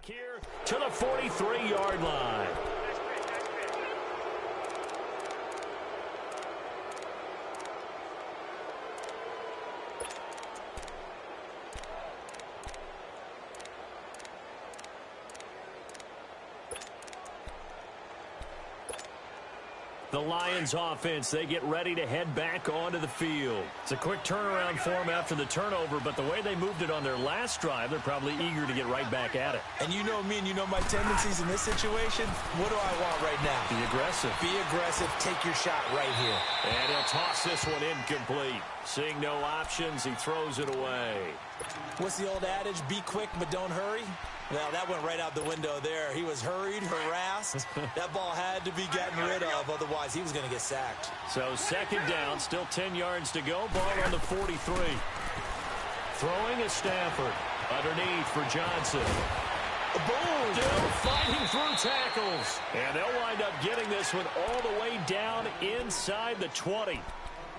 back here to the 43-yard line. The Lions offense, they get ready to head back onto the field. It's a quick turnaround for them after the turnover, but the way they moved it on their last drive, they're probably eager to get right back at it. And you know me and you know my tendencies in this situation. What do I want right now? Be aggressive. Be aggressive. Take your shot right here. And he'll toss this one incomplete. Seeing no options, he throws it away. What's the old adage? Be quick, but don't hurry. Well, that went right out the window there. He was hurried, harassed. That ball had to be gotten rid of, otherwise he was going to get sacked. So second down, still 10 yards to go. Ball on the 43. Throwing is Stafford. Underneath for Johnson. Boom! Still fighting through tackles. And they'll wind up getting this one all the way down inside the 20.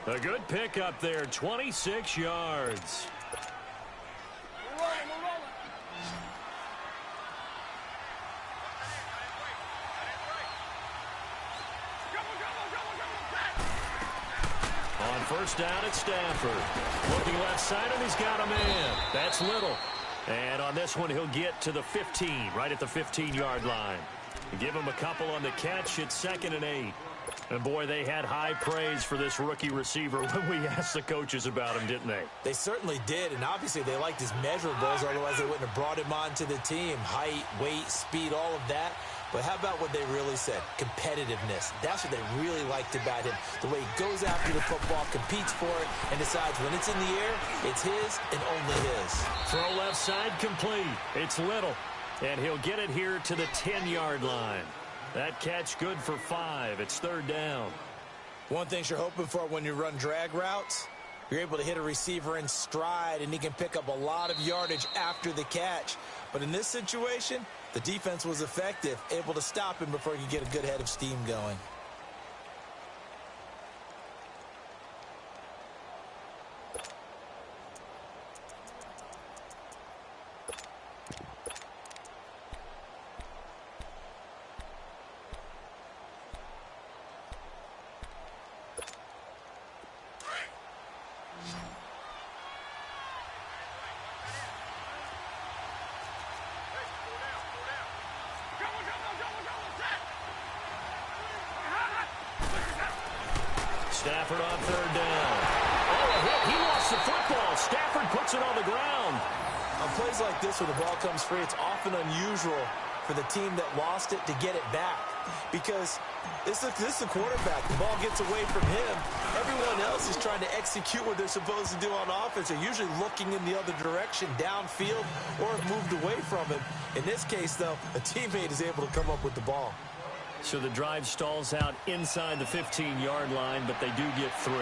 A good pickup there, 26 yards. First down at Stafford. Looking left side, and he's got a man. That's Little. And on this one, he'll get to the 15, right at the 15-yard line. Give him a couple on the catch. It's 2nd and 8. And, boy, they had high praise for this rookie receiver when we asked the coaches about him, didn't they? They certainly did, and obviously they liked his measurables, otherwise they wouldn't have brought him onto the team. Height, weight, speed, all of that. But how about what they really said? Competitiveness. That's what they really liked about him. The way he goes after the football, competes for it, and decides when it's in the air, it's his and only his. Throw left side complete. It's Little. And he'll get it here to the 10-yard line. That catch good for 5. It's 3rd down. One thing you're hoping for when you run drag routes, you're able to hit a receiver in stride, and he can pick up a lot of yardage after the catch. But in this situation, the defense was effective, able to stop him before he could get a good head of steam going. Stafford on 3rd down. Oh, a hit. He lost the football. Stafford puts it on the ground. On plays like this where the ball comes free, it's often unusual for the team that lost it to get it back. Because this is the quarterback. The ball gets away from him. Everyone else is trying to execute what they're supposed to do on offense. They're usually looking in the other direction, downfield, or have moved away from him. In this case, though, a teammate is able to come up with the ball. So the drive stalls out inside the 15-yard line, but they do get 3.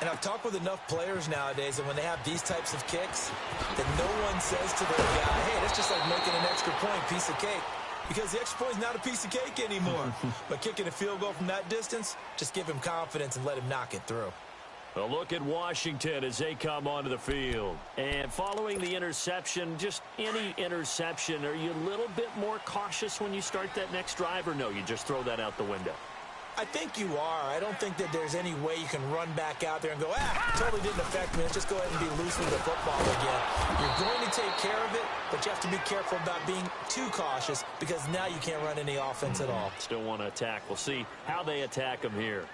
And I've talked with enough players nowadays, and when they have these types of kicks, that no one says to their guy, hey, that's just like making an extra point, piece of cake. Because the extra point is not a piece of cake anymore. But kicking a field goal from that distance, just give him confidence and let him knock it through. A look at Washington as they come onto the field. And following the interception, just any interception, are you a little bit more cautious when you start that next drive, or no, you just throw that out the window? I think you are. I don't think that there's any way you can run back out there and go, totally didn't affect me. Let's just go ahead and be loose with the football again. You're going to take care of it, but you have to be careful about being too cautious because now you can't run any offense at all. Still want to attack. We'll see how they attack them here.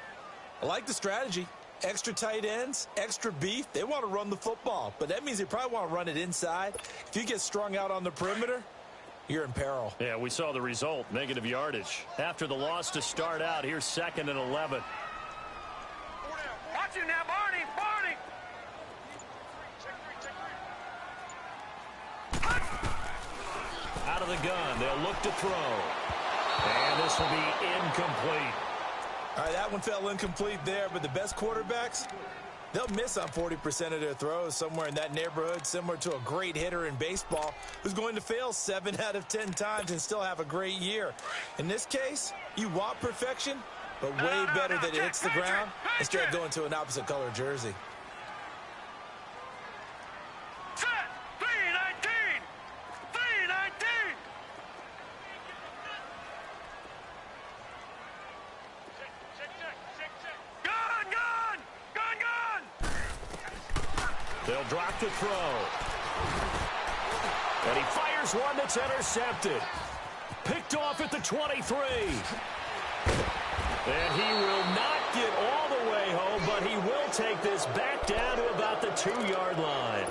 I like the strategy. Extra tight ends, extra beef. They want to run the football, but that means they probably want to run it inside. If you get strung out on the perimeter, you're in peril. Yeah, we saw the result, negative yardage. After the loss to start out, here's 2nd and 11. Watch you now, Barney! Barney! Out of the gun, they'll look to throw. And this will be incomplete. All right, that one fell incomplete there, but the best quarterbacks, they'll miss on 40% of their throws, somewhere in that neighborhood, similar to a great hitter in baseball who's going to fail 7 out of 10 times and still have a great year. In this case, you want perfection, but way better that it hits the ground instead of going to an opposite color jersey. Set! 3-19! 3-19! They'll drop to throw. And he fires one that's intercepted. Picked off at the 23. And he will not get all the way home, but he will take this back down to about the 2-yard line.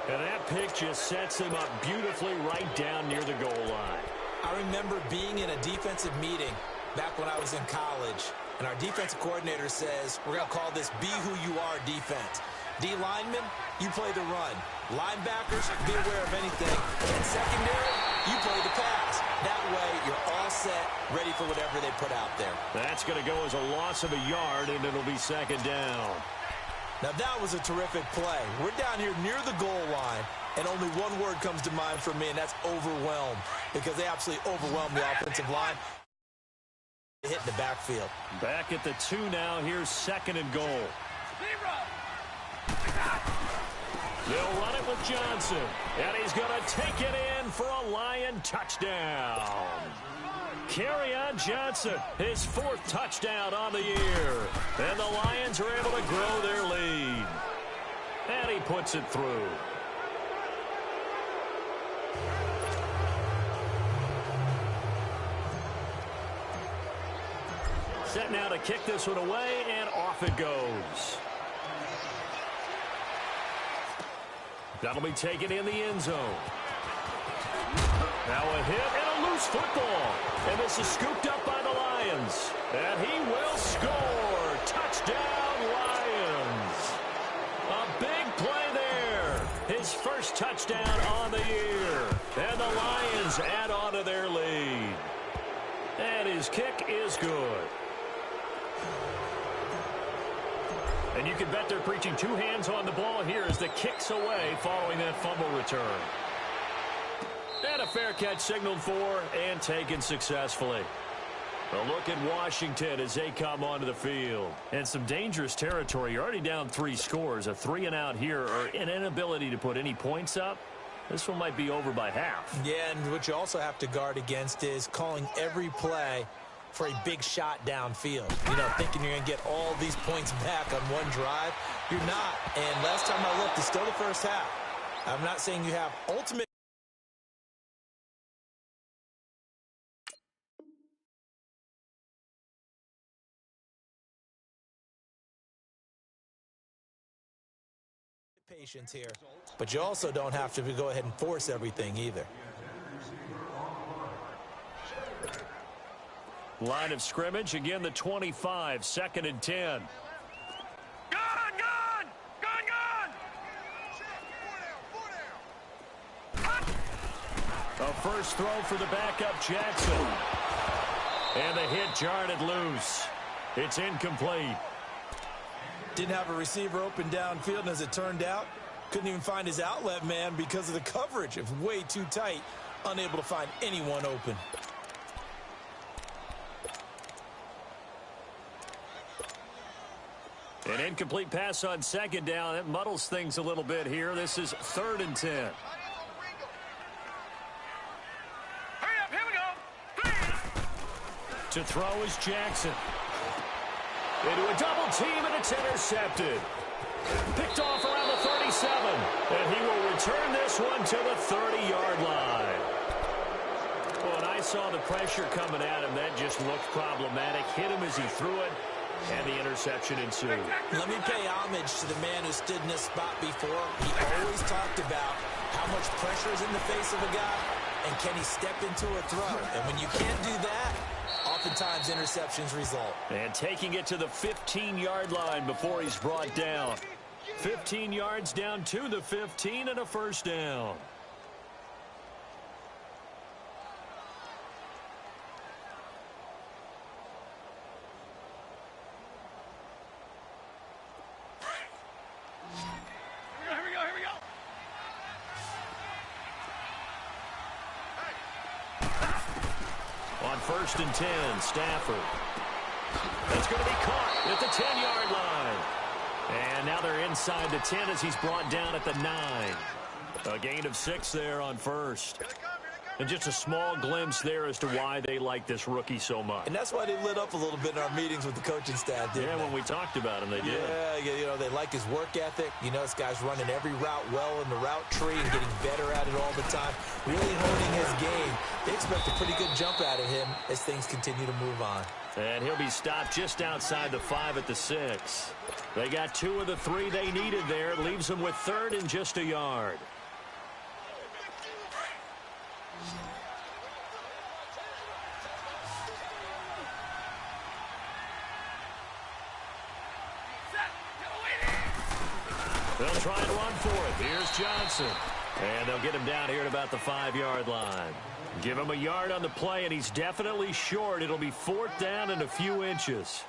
And that pick just sets him up beautifully right down near the goal line. I remember being in a defensive meeting back when I was in college, and our defensive coordinator says, we're going to call this Be Who You Are defense. D linemen, you play the run. Linebackers, be aware of anything. And secondary, you play the pass. That way, you're all set, ready for whatever they put out there. That's going to go as a loss of a yard, and it'll be second down. Now, that was a terrific play. We're down here near the goal line, and only one word comes to mind for me, and that's overwhelmed, because they absolutely overwhelmed the offensive line. Hitting the backfield. Back at the 2 now. Here's second and goal. They'll run it with Johnson, and he's going to take it in for a Lion touchdown. Kerryon Johnson, his 4th touchdown on the year. And the Lions are able to grow their lead. And he puts it through. Set now to kick this one away, and off it goes. That'll be taken in the end zone. Now a hit and a loose football. And this is scooped up by the Lions. And he will score. Touchdown, Lions. A big play there. His first touchdown on the year. And the Lions add on to their lead. And his kick is good. And you can bet they're preaching 2 hands on the ball here as the kick's away following that fumble return. And a fair catch signaled for and taken successfully. A look at Washington as they come onto the field. And some dangerous territory. You're already down 3 scores. A 3-and-out here, or an inability to put any points up. This one might be over by half. Yeah, and what you also have to guard against is calling every play for a big shot downfield. You know, thinking you're going to get all these points back on one drive. You're not. And last time I looked, it's still the first half. I'm not saying you have ultimate patience here, but you also don't have to go ahead and force everything either. Line of scrimmage, again the 25, 2nd and 10. A first throw for the backup Jackson. And the hit jarred it loose. It's incomplete. Didn't have a receiver open downfield, and as it turned out, couldn't even find his outlet man because of the coverage. It was way too tight, unable to find anyone open. An incomplete pass on 2nd down. That muddles things a little bit here. This is 3rd and 10. Hurry up, here we go. To throw is Jackson. Into a double team, and it's intercepted. Picked off around the 37. And he will return this one to the 30-yard line. Well, and I saw the pressure coming at him. That just looked problematic. Hit him as he threw it. And the interception ensued. Let me pay homage to the man who stood in this spot before. He always talked about how much pressure is in the face of a guy, and can he step into a throw. And when you can't do that, oftentimes interceptions result. And taking it to the 15-yard line before he's brought down. 15 yards down to the 15 and a first down. On 1st and 10, Stafford. That's going to be caught at the 10-yard line. And now they're inside the 10 as he's brought down at the 9. A gain of 6 there on 1st. And just a small glimpse there as to why they like this rookie so much. And that's why they lit up a little bit in our meetings with the coaching staff, didn't they? When we talked about him, they did. Yeah, you know, they like his work ethic. You know, this guy's running every route well in the route tree and getting better at it all the time, really honing his game. They expect a pretty good jump out of him as things continue to move on. And he'll be stopped just outside the 5 at the 6. They got 2 of the 3 they needed there. It leaves them with 3rd and just a yard. They'll try and run for it. Here's Johnson. And they'll get him down here at about the 5-yard line. Give him a yard on the play, and he's definitely short. It'll be 4th down and a few inches.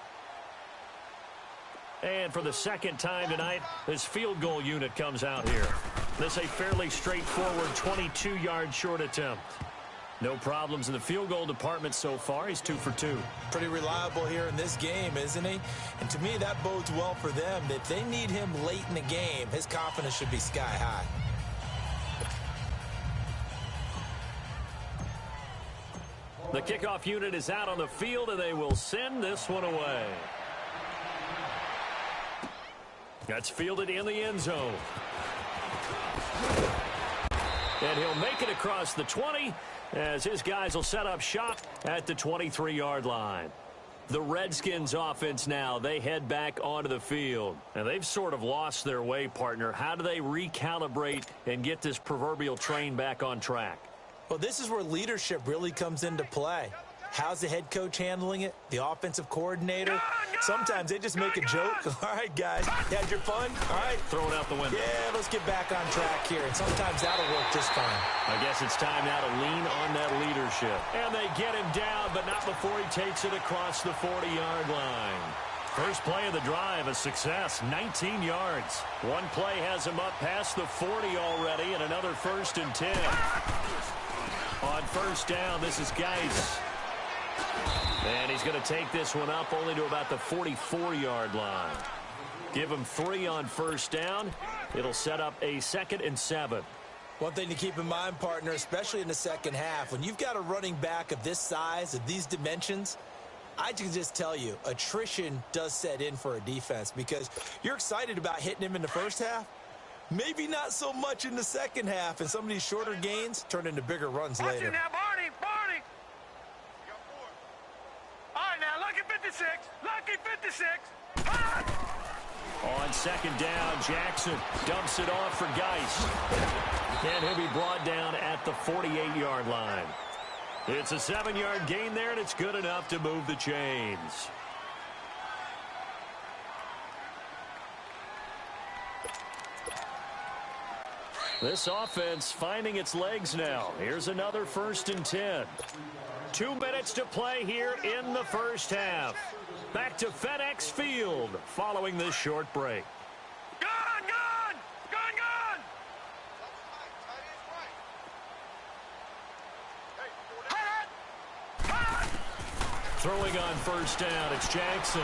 And for the second time tonight, this field goal unit comes out here. This a fairly straightforward 22-yard short attempt. No problems in the field goal department so far. He's 2 for 2. Pretty reliable here in this game, isn't he? And to me, that bodes well for them. If they need him late in the game, his confidence should be sky high. The kickoff unit is out on the field, and they will send this one away. That's fielded in the end zone. And he'll make it across the 20 as his guys will set up shop at the 23-yard line. The Redskins offense now, they head back onto the field. And they've sort of lost their way, partner. How do they recalibrate and get this proverbial train back on track? Well, this is where leadership really comes into play. How's the head coach handling it? The offensive coordinator? Sometimes they just make a joke. All right, guys, you had your fun? All right. Throw it out the window. Yeah, let's get back on track here. And sometimes that'll work just fine. I guess it's time now to lean on that leadership. And they get him down, but not before he takes it across the 40-yard line. First play of the drive, a success, 19 yards. One play has him up past the 40 already, and another 1st and 10. On first down, this is Geis. And he's going to take this one up only to about the 44-yard line. Give him 3 on first down. It'll set up a 2nd and 7. One thing to keep in mind, partner, especially in the second half, when you've got a running back of this size, of these dimensions, I can just tell you, attrition does set in for a defense because you're excited about hitting him in the first half. Maybe not so much in the second half, and some of these shorter gains turn into bigger runs later. Watch it now, Barney, Barney. All right, now, lucky 56, lucky 56. On 2nd down, Jackson dumps it off for Geis. And he'll be brought down at the 48-yard line. It's a 7-yard gain there, and it's good enough to move the chains. This offense finding its legs now. Here's another 1st and 10. 2 minutes to play here in the first half. Back to FedEx Field following this short break. Gone, gone, gone, gone. Throwing on first down, it's Jackson.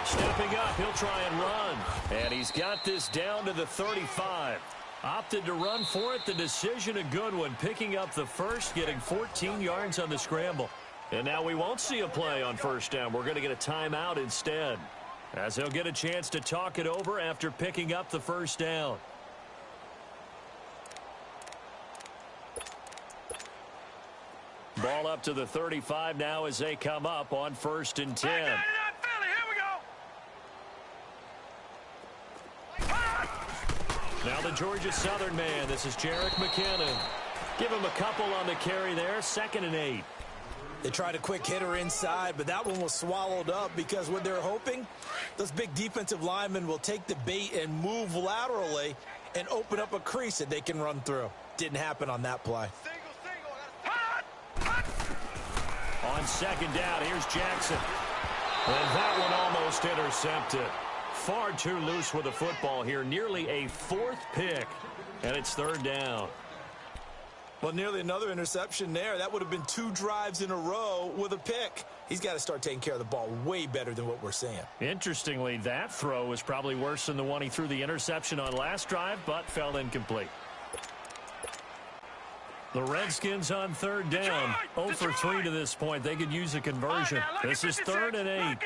Stepping up, he'll try and run. And he's got this down to the 35. Opted to run for it. The decision a good one. Picking up the first, getting 14 yards on the scramble. And now we won't see a play on first down. We're going to get a timeout instead, as he'll get a chance to talk it over after picking up the first down. Ball up to the 35 now as they come up on 1st and 10. Now the Georgia Southern man. This is Jerick McKinnon. Give him a couple on the carry there. 2nd and 8. They tried a quick hitter inside, but that one was swallowed up because what they're hoping, those big defensive linemen will take the bait and move laterally and open up a crease that they can run through. Didn't happen on that play. On 2nd down, here's Jackson. And that one almost intercepted. Far too loose with the football here. Nearly a 4th pick. And it's 3rd down. Well, nearly another interception there. That would have been 2 drives in a row with a pick. He's got to start taking care of the ball way better than what we're seeing. Interestingly, that throw was probably worse than the one he threw the interception on last drive, but fell incomplete. The Redskins on third down. 0 for 3 to this point. They could use a conversion. This is 3rd and 8.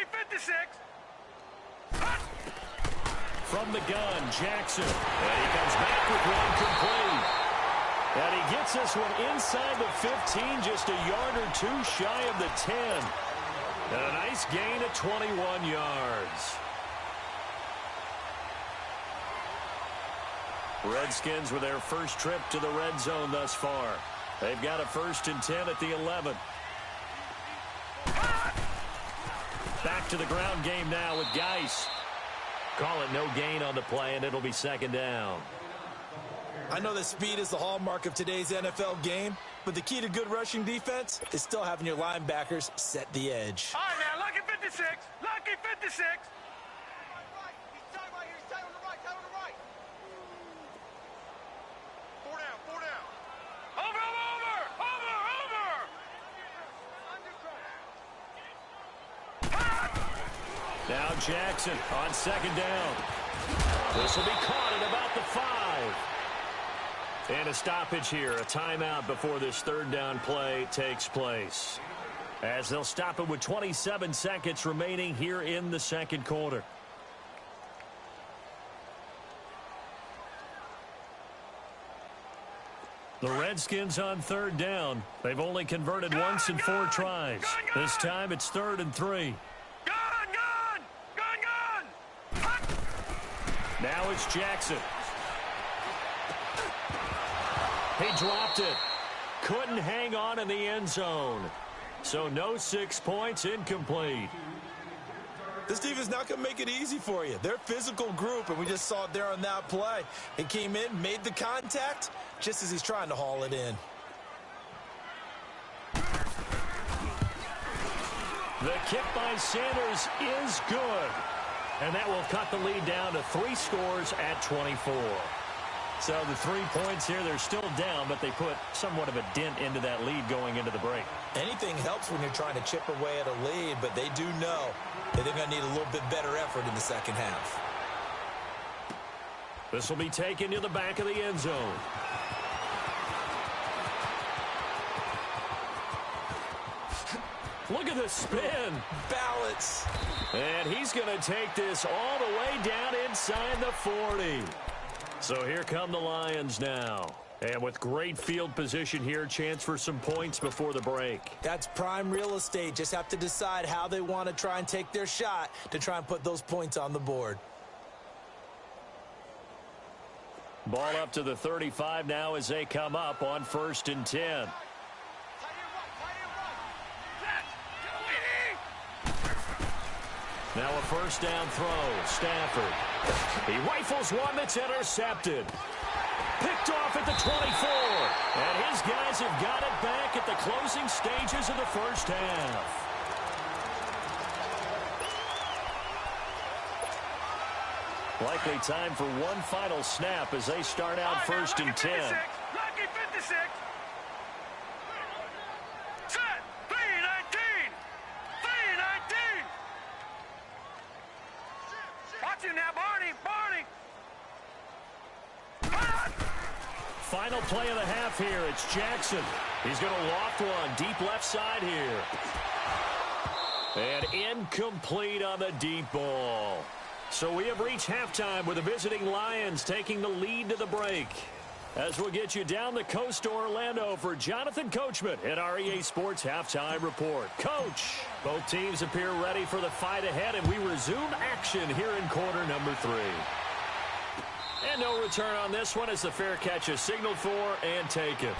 From the gun, Jackson. And he comes back with one complete. And he gets this one inside the 15, just a yard or two shy of the 10. And a nice gain of 21 yards. Redskins with their first trip to the red zone thus far. They've got a 1st and 10 at the 11. Back to the ground game now with Geis. Call it no gain on the play, and it'll be 2nd down. I know that speed is the hallmark of today's NFL game, but the key to good rushing defense is still having your linebackers set the edge. All right, now, lucky 56. Lucky 56. Now Jackson on 2nd down. This will be caught at about the 5. And a stoppage here, a timeout before this 3rd down play takes place. As they'll stop it with 27 seconds remaining here in the 2nd quarter. The Redskins on 3rd down. They've only converted once in 4 tries. This time it's 3rd and 3. Now it's Jackson. He dropped it. Couldn't hang on in the end zone. So no 6 points, incomplete. This defense is not going to make it easy for you. They're a physical group, and we just saw it there on that play. He came in, made the contact, just as he's trying to haul it in. The kick by Sanders is good. And that will cut the lead down to 3 scores at 24. So the 3 points here, they're still down, but they put somewhat of a dent into that lead going into the break. Anything helps when you're trying to chip away at a lead, but they do know that they're going to need a little bit better effort in the 2nd half. This will be taken to the back of the end zone. Look at the spin. Balance. And he's going to take this all the way down inside the 40. So here come the Lions now. And with great field position here, chance for some points before the break. That's prime real estate. Just have to decide how they want to try and take their shot to try and put those points on the board. Ball up to the 35 now as they come up on 1st and 10. Now a 1st down throw. Stafford. He rifles one that's intercepted. Picked off at the 24. And his guys have got it back at the closing stages of the 1st half. Likely time for one final snap as they start out 1st and 10. Lucky 56. Set. 3-19. 3-19. Watch him now, Barney. Final play of the half here. It's Jackson. He's going to loft one deep left side here. And incomplete on the deep ball. So we have reached halftime with the visiting Lions taking the lead to the break. As we'll get you down the coast to Orlando for Jonathan Coachman at our EA Sports Halftime Report. Coach, both teams appear ready for the fight ahead, and we resume action here in quarter number 3. And no return on this one as the fair catch is signaled for and taken.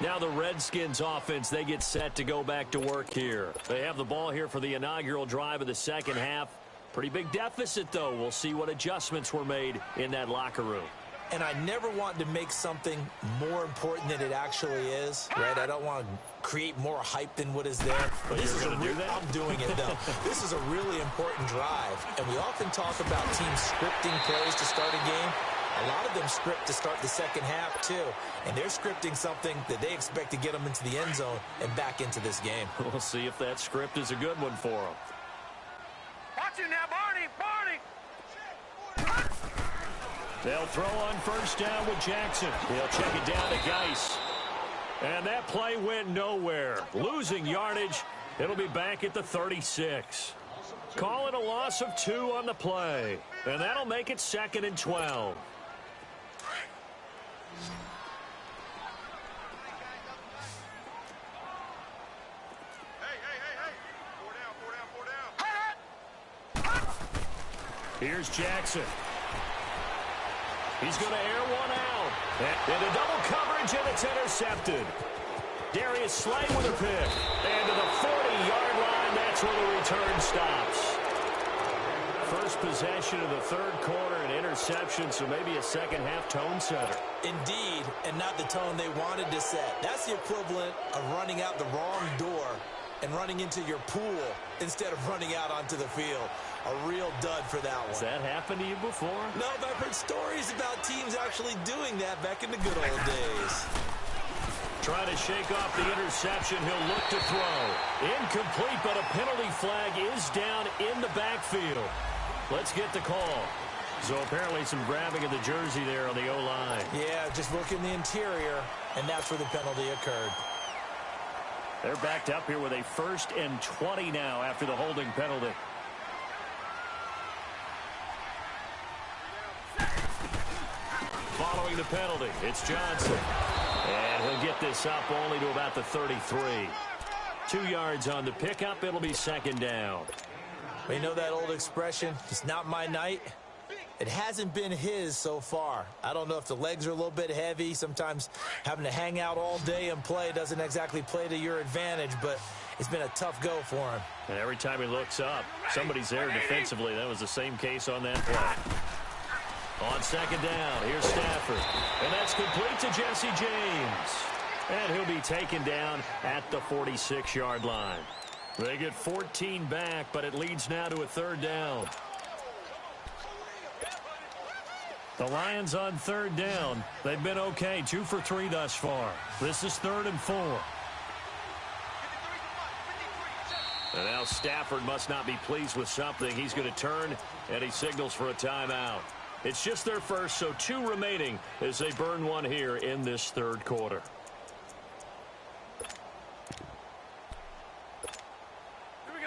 Now the Redskins offense, they get set to go back to work here. They have the ball here for the inaugural drive of the 2nd half. Pretty big deficit, though. We'll see what adjustments were made in that locker room. And I never want to make something more important than it actually is, right? I don't want to create more hype than what is there. But this is going to do that? I'm doing it, though. This is a really important drive. And we often talk about teams scripting plays to start a game. A lot of them script to start the 2nd half, too. And they're scripting something that they expect to get them into the end zone and back into this game. We'll see if that script is a good one for them. Watch him now, Barney. They'll throw on 1st down with Jackson. He'll check it down to Geis. And that play went nowhere. Losing yardage. It'll be back at the 36. Call it a loss of 2 on the play. And that'll make it 2nd and 12. Here's Jackson. He's going to air one out. And a double coverage, and it's intercepted. Darius Slay with a pick. And to the 40-yard line, that's where the return stops. First possession of the third quarter, an interception, so maybe a second-half tone setter. Indeed, and not the tone they wanted to set. That's the equivalent of running out the wrong door and running into your pool instead of running out onto the field. A real dud for that one. Has that happened to you before? No, but I've heard stories about teams actually doing that back in the good old days. Trying to shake off the interception. He'll look to throw. Incomplete, but a penalty flag is down in the backfield. Let's get the call. So apparently some grabbing of the jersey there on the O-line. Yeah, just look in the interior, and that's where the penalty occurred. They're backed up here with a 1st and 20 now after the holding penalty. Following the penalty, it's Johnson. And he'll get this up only to about the 33. 2 yards on the pickup. It'll be 2nd down. You know that old expression, it's not my night? It hasn't been his so far. I don't know if the legs are a little bit heavy. Sometimes having to hang out all day and play doesn't exactly play to your advantage, but it's been a tough go for him. And every time he looks up, somebody's there defensively. That was the same case on that play. On 2nd down, here's Stafford. And that's complete to Jesse James. And he'll be taken down at the 46-yard line. They get 14 back, but it leads now to a 3rd down. The Lions on 3rd down. They've been okay, 2 for 3 thus far. This is 3rd and 4. And now Stafford must not be pleased with something. He's going to turn, and he signals for a timeout. It's just their first, so 2 remaining as they burn one here in this 3rd quarter.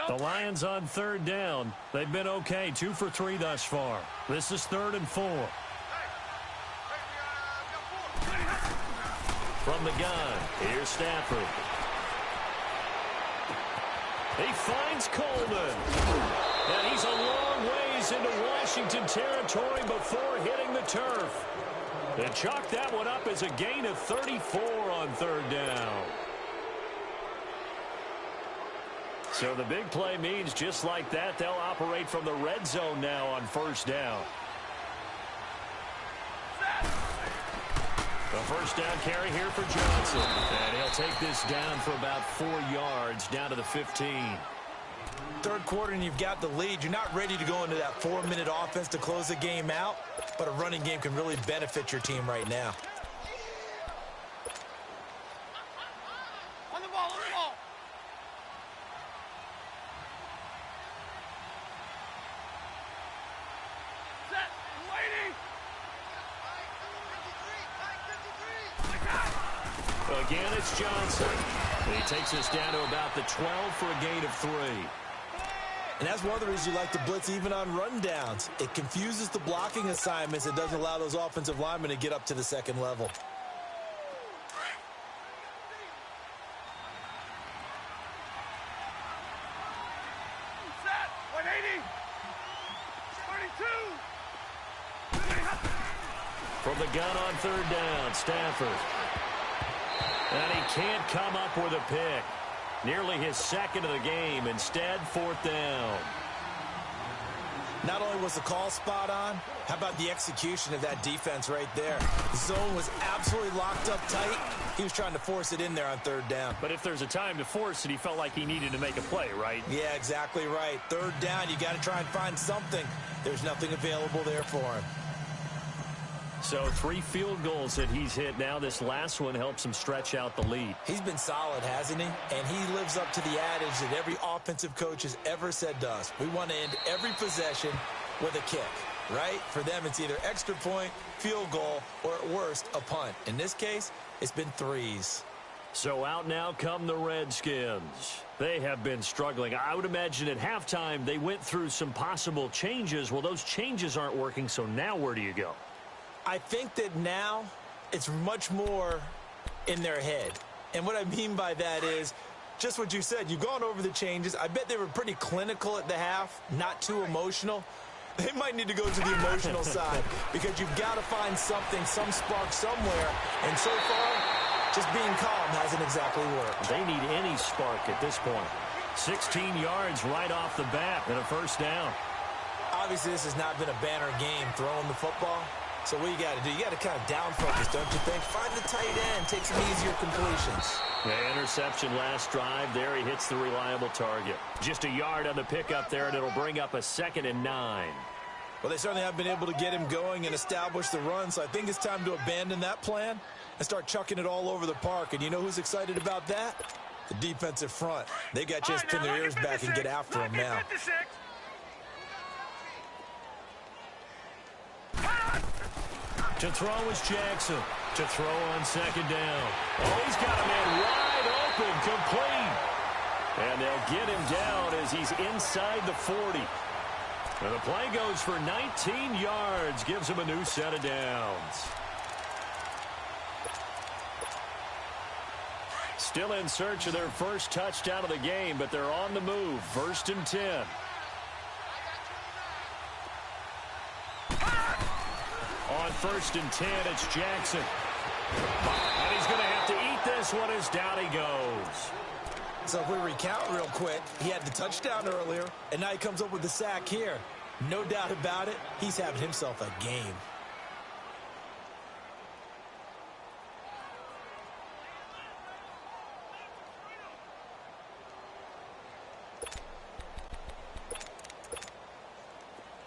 The Lions on 3rd down. They've been okay, 2 for 3 thus far. This is 3rd and 4. From the gun, here's Stafford. He finds Coleman. And he's a long ways into Washington territory before hitting the turf. They chalk that one up as a gain of 34 on 3rd down. So the big play means just like that, they'll operate from the red zone now on 1st down. The 1st down carry here for Johnson. And he'll take this down for about 4 yards, down to the 15. 3rd quarter and you've got the lead. You're not ready to go into that 4-minute offense to close the game out, but a running game can really benefit your team right now. On the ball, on the ball. Set, waiting. Again, it's Johnson. He takes us down to about the 12 for a gain of 3. And that's one of the reasons you like to blitz even on rundowns. It confuses the blocking assignments. It doesn't allow those offensive linemen to get up to the 2nd level. Set, 180. 32. From the gun on 3rd down, Stafford. And he can't come up with a pick. Nearly his 2nd of the game. Instead, 4th down. Not only was the call spot on, how about the execution of that defense right there? The zone was absolutely locked up tight. He was trying to force it in there on 3rd down. But if there's a time to force it, he felt like he needed to make a play, right? Yeah, exactly right. 3rd down, you got to try and find something. There's nothing available there for him. So 3 field goals that he's hit now. This last one helps him stretch out the lead. He's been solid, hasn't he? And he lives up to the adage that every offensive coach has ever said to us. We want to end every possession with a kick, right? For them, it's either extra point, field goal, or at worst, a punt. In this case, it's been 3s. So out now come the Redskins. They have been struggling. I would imagine at halftime they went through some possible changes. Well, those changes aren't working, so now where do you go? I think that now it's much more in their head. And what I mean by that is just what you said. You've gone over the changes. I bet they were pretty clinical at the half, not too emotional. They might need to go to the emotional side because you've got to find something, some spark somewhere. And so far, just being calm hasn't exactly worked. They need any spark at this point. 16 yards right off the bat and a first down. Obviously, this has not been a banner game throwing the football. So what you got to do, you got to kind of down focus, don't you think? Find the tight end, take some easier completions. The interception last drive. There he hits the reliable target. Just a yard on the pickup there, and it'll bring up a 2nd and 9. Well, they certainly have been able to get him going and establish the run, so I think it's time to abandon that plan and start chucking it all over the park. And you know who's excited about that? The defensive front. They got just pin their ears back and get after him now. To throw is Jackson. To throw on 2nd down. Oh, he's got a man wide open, complete. And they'll get him down as he's inside the 40. And the play goes for 19 yards, gives him a new set of downs. Still in search of their first touchdown of the game, but they're on the move. 1st and 10. On 1st and 10, it's Jackson. And he's going to have to eat this one as down he goes. So if we recount real quick, he had the touchdown earlier, and now he comes up with the sack here. No doubt about it, he's having himself a game.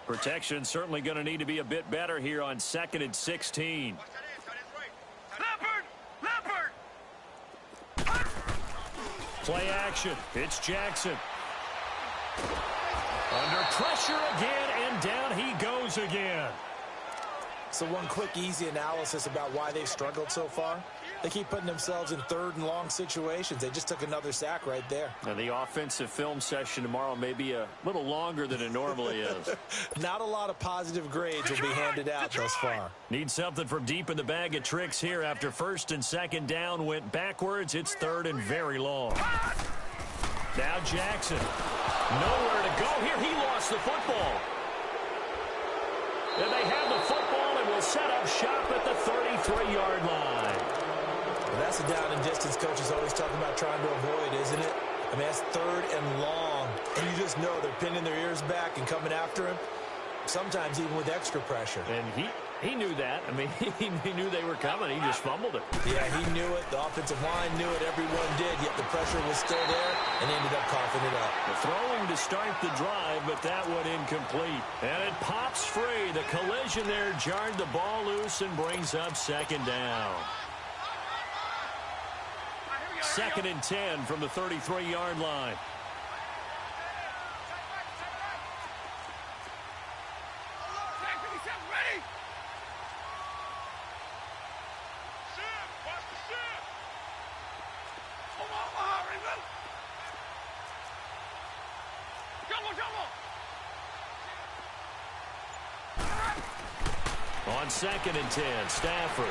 Protection certainly going to need to be a bit better here on 2nd and 16. Play action. It's Jackson. Under pressure again, and down he goes again. So one quick, easy analysis about why they've struggled so far. They keep putting themselves in 3rd and long situations. They just took another sack right there. And the offensive film session tomorrow may be a little longer than it normally is. Not a lot of positive grades will be handed out thus far. Need something from deep in the bag of tricks here after 1st and 2nd down went backwards. It's 3rd and very long. Now Jackson. Nowhere to go here. He lost the football. And they have the football and will set up shop at the 33-yard line. Well, that's the down and distance coach is always talking about trying to avoid, isn't it? I mean, that's 3rd and long. And you just know they're pinning their ears back and coming after him, sometimes even with extra pressure. And he knew that. I mean, he knew they were coming. He just fumbled it. Yeah, he knew it. The offensive line knew it. Everyone did, yet the pressure was still there and ended up coughing it up. The throwing to start the drive, but that one incomplete. And it pops free. The collision there jarred the ball loose and brings up 2nd down. 2nd and 10 from the 33-yard line. On 2nd and 10, Stafford.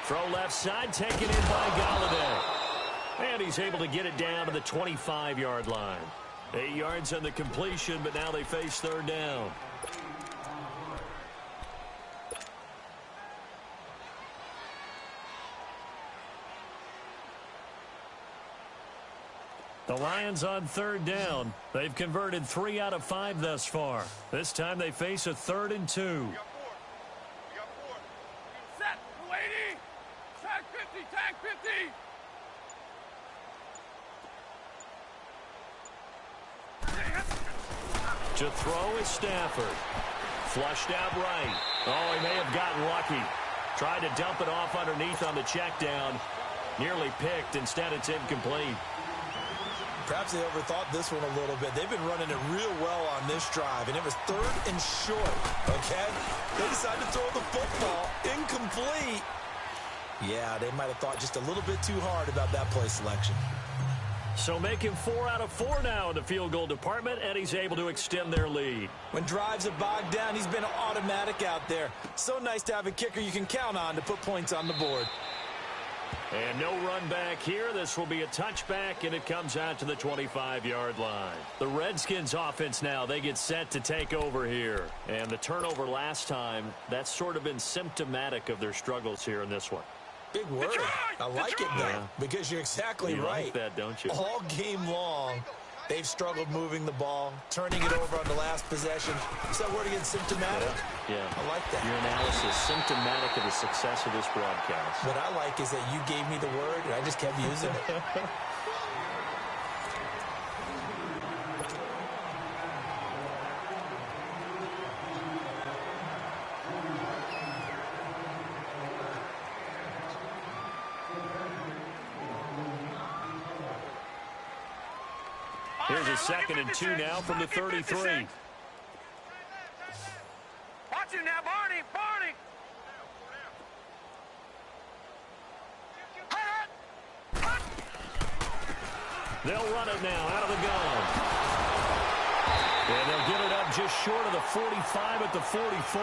Throw left side, taken in by Galladay. And he's able to get it down to the 25-yard line. 8 yards on the completion, but now they face 3rd down. The Lions on 3rd down. They've converted 3 out of 5 thus far. This time they face a 3rd and 2. Set, 280. Tag 50, tag 50. To throw is Stafford. Flushed out right. Oh, he may have gotten lucky. Tried to dump it off underneath on the check down. Nearly picked. Instead, it's incomplete. Perhaps they overthought this one a little bit. They've been running it real well on this drive, and it was 3rd and short, okay? They decided to throw the football incomplete. Yeah, they might have thought just a little bit too hard about that play selection. So make him 4 out of 4 now in the field goal department, and he's able to extend their lead. When drives are bogged down, he's been automatic out there. So nice to have a kicker you can count on to put points on the board. And no run back here. This will be a touchback, and it comes out to the 25-yard line. The Redskins offense now, they get set to take over here. And the turnover last time, that's sort of been symptomatic of their struggles here in this one. Big word. I like it, though, because you're exactly right. You like that, don't you? All game long, they've struggled moving the ball, turning it over on the last possession. Is that word again, symptomatic? Yeah. I like that. Your analysis, symptomatic of the success of this broadcast. What I like is that you gave me the word, and I just kept using it. Here's a 2nd and 2 now from the 33. Watch him now, Barney. Barney. They'll run it now out of the gun. And they'll get it up just short of the 45 at the 44.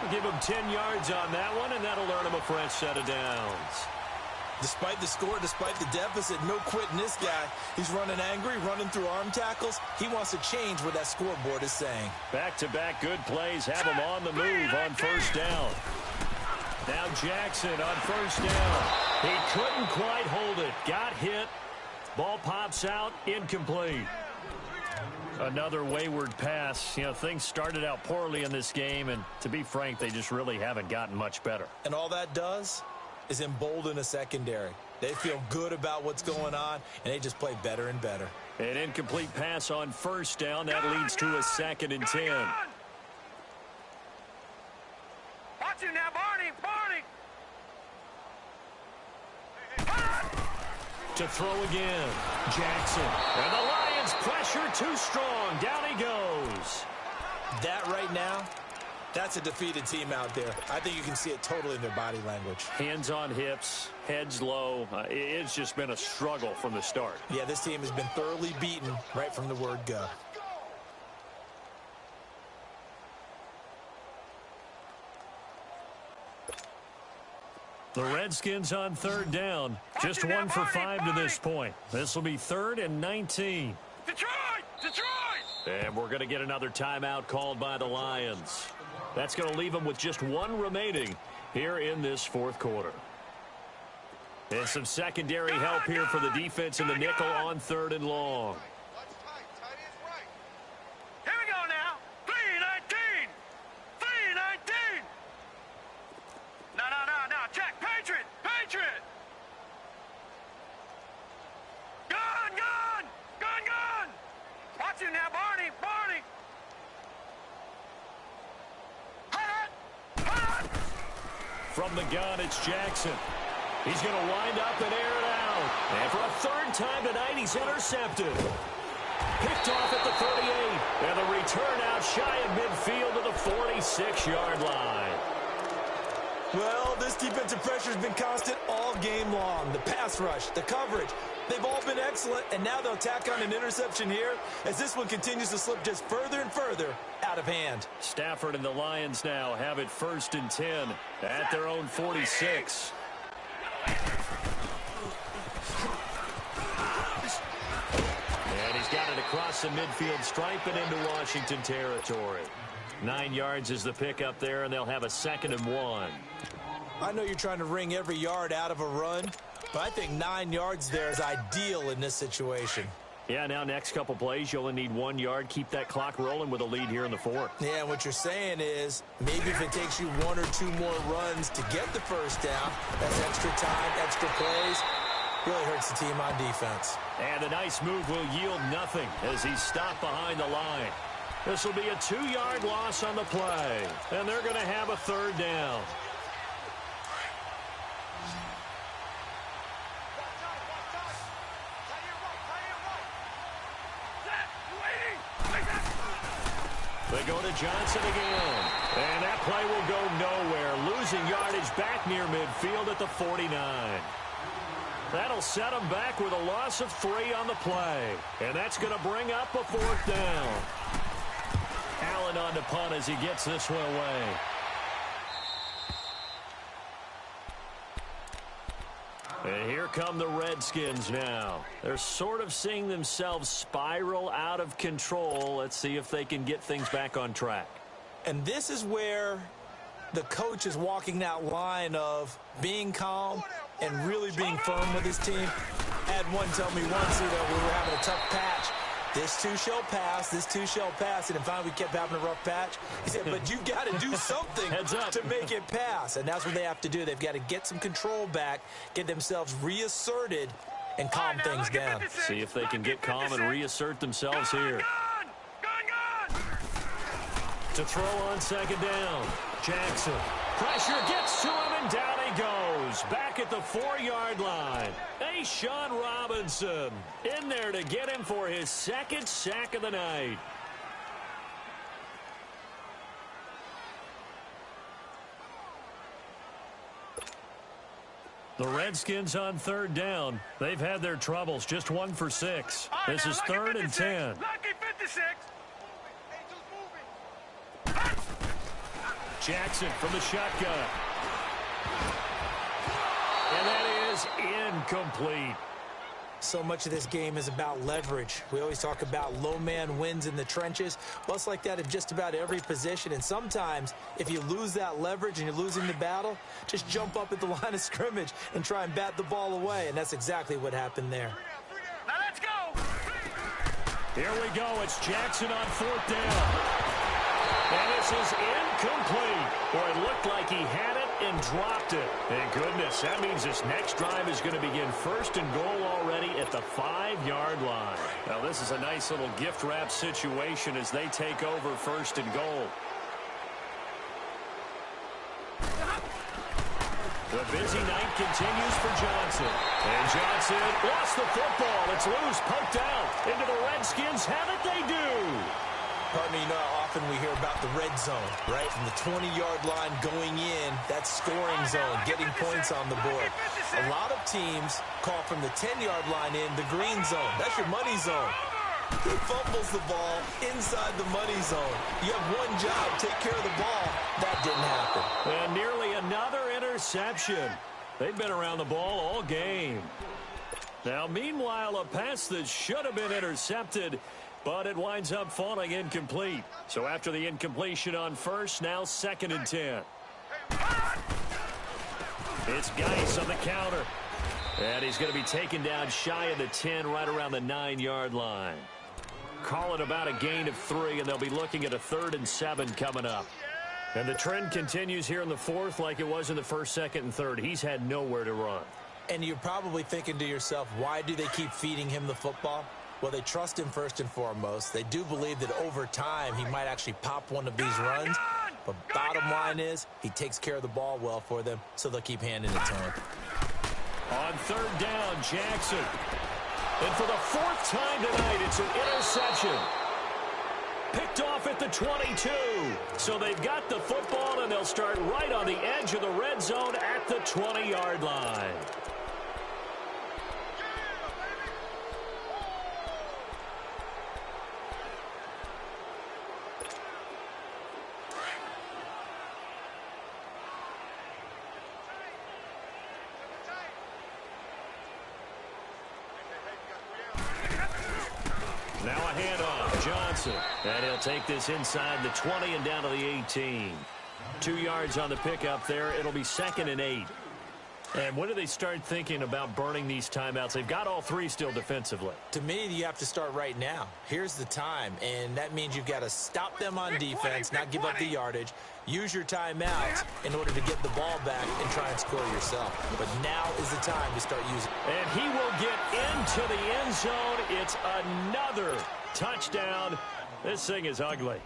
We'll give them 10 yards on that one, and that'll earn them a fresh set of downs. Despite the score, despite the deficit, no quitting this guy. He's running angry, running through arm tackles. He wants to change what that scoreboard is saying. Back-to-back good plays have him on the move on first down. Now Jackson on first down. He couldn't quite hold it. Got hit. Ball pops out. Incomplete. Another wayward pass. You know, things started out poorly in this game, and to be frank, they just really haven't gotten much better. And all that does is embolden a secondary. They feel good about what's going on, and they just play better and better. An incomplete pass on first down. That leads to a 2nd and 10. Watch him now, Barney. Barney. To throw again. Jackson. And the Lions pressure too strong. Down he goes. That right now, that's a defeated team out there. I think you can see it totally in their body language. Hands on hips, heads low. It's just been a struggle from the start. Yeah, this team has been thoroughly beaten right from the word go. The Redskins on 3rd down. Just 1 for 5 to this point. This will be 3rd and 19. Detroit! Detroit! And we're going to get another timeout called by the Lions. That's going to leave them with just 1 remaining here in this 4th quarter. And some secondary help here for the defense in the nickel on 3rd and long. Here we go now. 3-19. 3-19. No. Check. Patriot. Patriot. Gun. Watch him now, Barney. Barney. From the gun, it's Jackson. He's going to wind up and air it out. And for a 3rd time tonight, he's intercepted. Picked off at the 38. And the return out shy of midfield to the 46-yard line. Well, this defensive pressure has been constant all game long. The pass rush, the coverage, they've all been excellent, and now they'll tack on an interception here as this one continues to slip just further and further out of hand. Stafford and the Lions now have it 1st and 10 at their own 46. And he's got it across the midfield stripe and into Washington territory. 9 yards is the pickup there, and they'll have a 2nd and 1. I know you're trying to wring every yard out of a run, but I think 9 yards there is ideal in this situation. Yeah, now next couple plays, you only need 1 yard. Keep that clock rolling with a lead here in the 4th. Yeah, what you're saying is maybe if it takes you 1 or 2 more runs to get the first down, that's extra time, extra plays. Really hurts the team on defense. And a nice move will yield nothing as he's stopped behind the line. This will be a 2-yard loss on the play, and they're going to have a 3rd down. They go to Johnson again. And that play will go nowhere. Losing yardage back near midfield at the 49. That'll set them back with a loss of 3 on the play. And that's going to bring up a 4th down. Allen on to punt as he gets this one away. And here come the Redskins now. They're sort of seeing themselves spiral out of control. Let's see if they can get things back on track. And this is where the coach is walking that line of being calm and really being firm with his team. I had one tell me once, we were having a tough patch. This too shall pass, this too shall pass. And finally we kept having a rough patch. He said, but you've got to do something to make it pass. And that's what they have to do. They've got to get some control back, get themselves reasserted, and calm things down. See if they can get calm and reassert themselves here. To throw on 2nd down. Jackson. Pressure gets to him, and down he goes. Back at the 4-yard line. Sean Robinson in there to get him for his 2nd sack of the night. The Redskins on 3rd down. They've had their troubles. Just 1 for 6. This is 3rd and 10. Lucky 56. Jackson from the shotgun. And that is incomplete. So much of this game is about leverage. We always talk about low man wins in the trenches. Well, it's like that in just about every position. And sometimes, if you lose that leverage and you're losing the battle, just jump up at the line of scrimmage and try and bat the ball away. And that's exactly what happened there. Now let's go. Here we go. It's Jackson on 4th down. And this is incomplete. Or it looked like he had it and dropped it. Thank goodness. That means this next drive is going to begin 1st and goal already at the 5-yard line. Now, this is a nice little gift wrap situation as they take over 1st and goal. The busy night continues for Johnson. And Johnson lost the football. It's loose, poked out. Into the Redskins. Have it, they do. Partner, you know how often we hear about the red zone, right? From the 20-yard line going in, that scoring zone, getting points on the board. A lot of teams call from the 10-yard line in the green zone. That's your money zone. Who fumbles the ball inside the money zone? You have one job, take care of the ball. That didn't happen. And nearly another interception. They've been around the ball all game. Now, meanwhile, a pass that should have been intercepted, but it winds up falling incomplete. So after the incompletion on 1st, now 2nd and 10. It's Geis on the counter. And he's going to be taken down shy of the 10, right around the 9-yard line. Call it about a gain of 3, and they'll be looking at a 3rd and 7 coming up. And the trend continues here in the 4th like it was in the 1st, 2nd, and 3rd. He's had nowhere to run. And you're probably thinking to yourself, why do they keep feeding him the football? Well, they trust him first and foremost. They do believe that over time he might actually pop one of these runs. But bottom line is he takes care of the ball well for them, so they'll keep handing it to him. On 3rd down, Jackson. And for the 4th time tonight, it's an interception. Picked off at the 22. So they've got the football, and they'll start right on the edge of the red zone at the 20-yard line. Now a handoff, Johnson. And he'll take this inside the 20 and down to the 18. 2 yards on the pickup there. It'll be 2nd and 8. And when do they start thinking about burning these timeouts? They've got all 3 still defensively. To me, you have to start right now. Here's the time, and that means you've got to stop them on defense, not give up the yardage, use your timeouts in order to get the ball back and try and score yourself. But now is the time to start using it. And he will get into the end zone. It's another touchdown. This thing is ugly.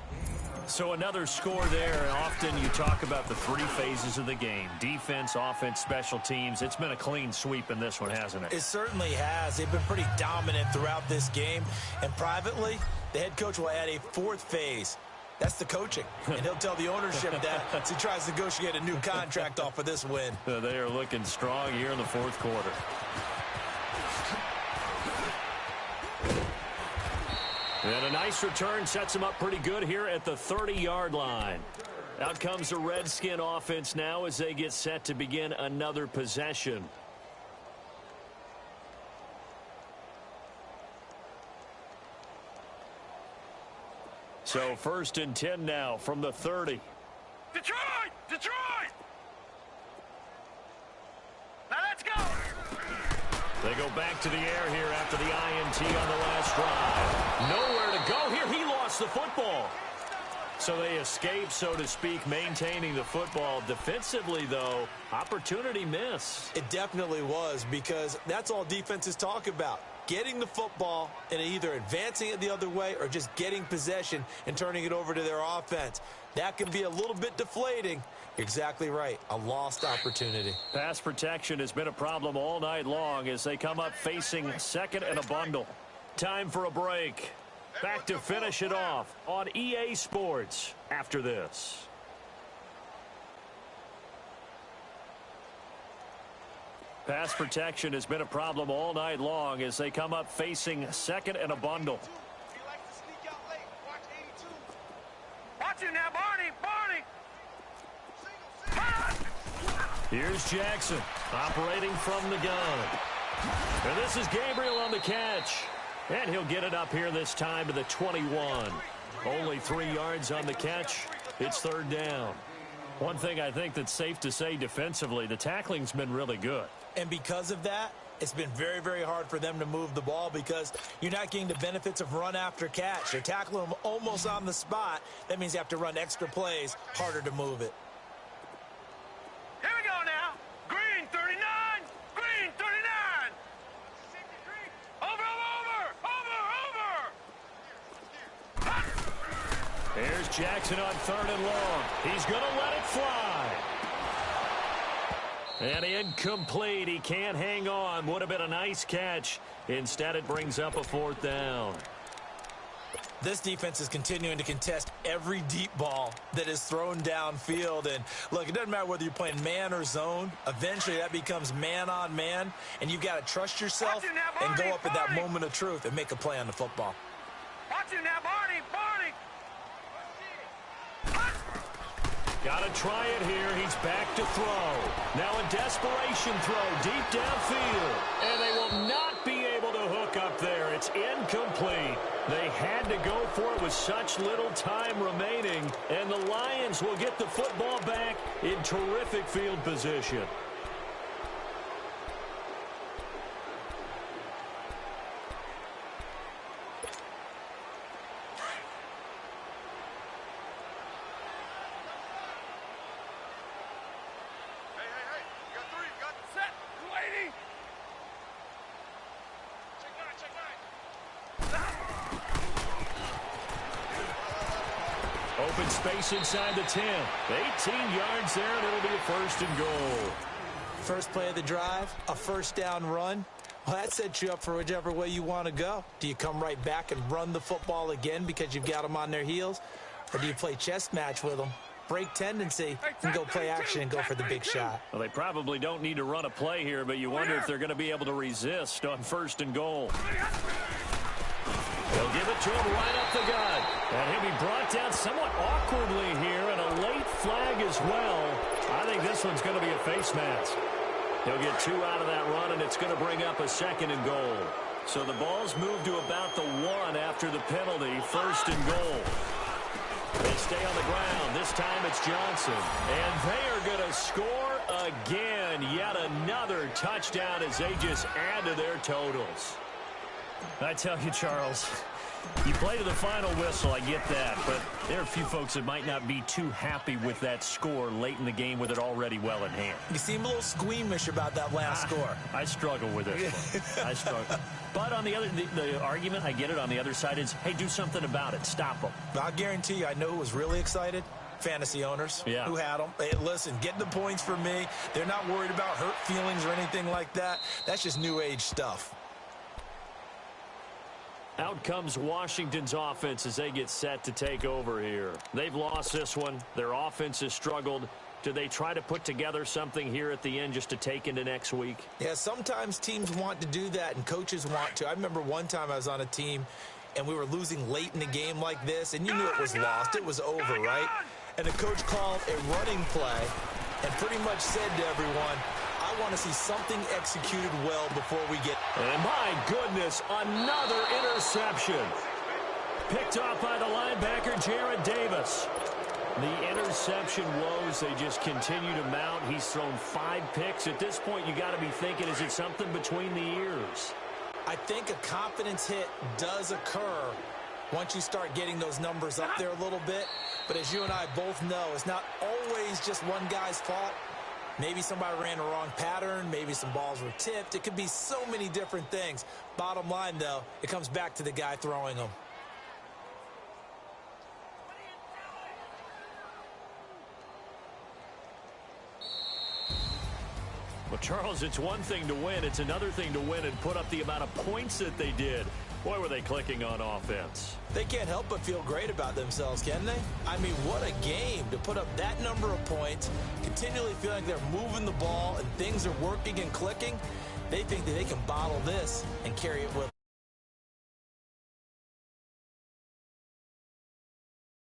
So another score there, and often you talk about the 3 phases of the game. Defense, offense, special teams. It's been a clean sweep in this one, hasn't it? It certainly has. They've been pretty dominant throughout this game. And privately, the head coach will add a 4th phase. That's the coaching. And he'll tell the ownership that as he tries to negotiate a new contract off of this win. They are looking strong here in the fourth quarter. And a nice return sets him up pretty good here at the 30-yard line. Out comes the Redskin offense now as they get set to begin another possession. So 1st and 10 now from the 30. Detroit! Detroit! Now let's go! They go back to the air here after the INT on the last drive. Nowhere to go here. He lost the football. So they escape, so to speak, maintaining the football. Defensively, though, opportunity miss. It definitely was, because that's all defenses talk about. Getting the football and either advancing it the other way or just getting possession and turning it over to their offense. That can be a little bit deflating. You're exactly right. A lost opportunity. Pass protection has been a problem all night long as they come up facing second and a bundle. Time for a break. Back to finish it off on EA Sports after this. Pass protection has been a problem all night long as they come up facing second and a bundle. Watch him now, Barney! Here's Jackson operating from the gun. And this is Gabriel on the catch. And he'll get it up here this time to the 21. Only 3 yards on the catch. It's 3rd down. One thing I think that's safe to say defensively, the tackling's been really good. And because of that, it's been very, very hard for them to move the ball because you're not getting the benefits of run after catch. They're tackling them almost on the spot. That means you have to run extra plays, harder to move it. Here we go now. Green 39. Green 39. Over. Here's Jackson on 3rd and long. He's going to let it fly. And incomplete. He can't hang on. Would have been a nice catch. Instead, it brings up a 4th down. This defense is continuing to contest every deep ball that is thrown downfield. And, look, it doesn't matter whether you're playing man or zone. Eventually, that becomes man on man. And you've got to trust yourself and go up at that moment of truth and make a play on the football. Watch him now, Barney! Got to try it here. He's back to throw. Now a desperation throw deep downfield. And they will not be able to hook up there. It's incomplete. They had to go for it with such little time remaining. And the Lions will get the football back in terrific field position. Open space inside the 10. 18 yards there, and it'll be a 1st and goal. First play of the drive, a 1st down run. Well, that sets you up for whichever way you want to go. Do you come right back and run the football again because you've got them on their heels? Or do you play chess match with them, break tendency, and go play action and go for the big shot? Well, they probably don't need to run a play here, but you wonder if they're going to be able to resist on 1st and goal. They'll give it to him right up the gut. And he'll be brought down somewhat awkwardly here, and a late flag as well. I think this one's going to be a face mask. He'll get 2 out of that run, and it's going to bring up a 2nd and goal. So the ball's moved to about the 1 after the penalty, 1st and goal. They stay on the ground. This time it's Johnson. And they are going to score again. Yet another touchdown as they just add to their totals. I tell you, Charles, you play to the final whistle, I get that, but there are a few folks that might not be too happy with that score late in the game with it already well in hand. You seem a little squeamish about that last score. I struggle with it. I struggle. But on the other, the argument, I get it, on the other side is, hey, do something about it. Stop them. I'll guarantee you, I know who was really excited. Fantasy owners who had them. Hey, listen, get the points for me. They're not worried about hurt feelings or anything like that. That's just new age stuff. Out comes Washington's offense as they get set to take over here. They've lost this one. Their offense has struggled. Do they try to put together something here at the end just to take into next week? Yeah, sometimes teams want to do that and coaches want to. I remember one time I was on a team and we were losing late in the game like this, and you knew it was lost. It was over, right? And the coach called a running play and pretty much said to everyone, I want to see something executed well before we get... And my goodness, another interception. Picked off by the linebacker, Jared Davis. The interception woes, they just continue to mount. He's thrown 5 picks. At this point, you got to be thinking, is it something between the ears? I think a confidence hit does occur once you start getting those numbers up there a little bit. But as you and I both know, it's not always just one guy's fault. Maybe somebody ran the wrong pattern. Maybe some balls were tipped. It could be so many different things. Bottom line, though, it comes back to the guy throwing them. Well, Charles, it's one thing to win. It's another thing to win and put up the amount of points that they did. Boy, were they clicking on offense. They can't help but feel great about themselves, can they? I mean, what a game to put up that number of points, continually feeling they're moving the ball and things are working and clicking. They think that they can bottle this and carry it with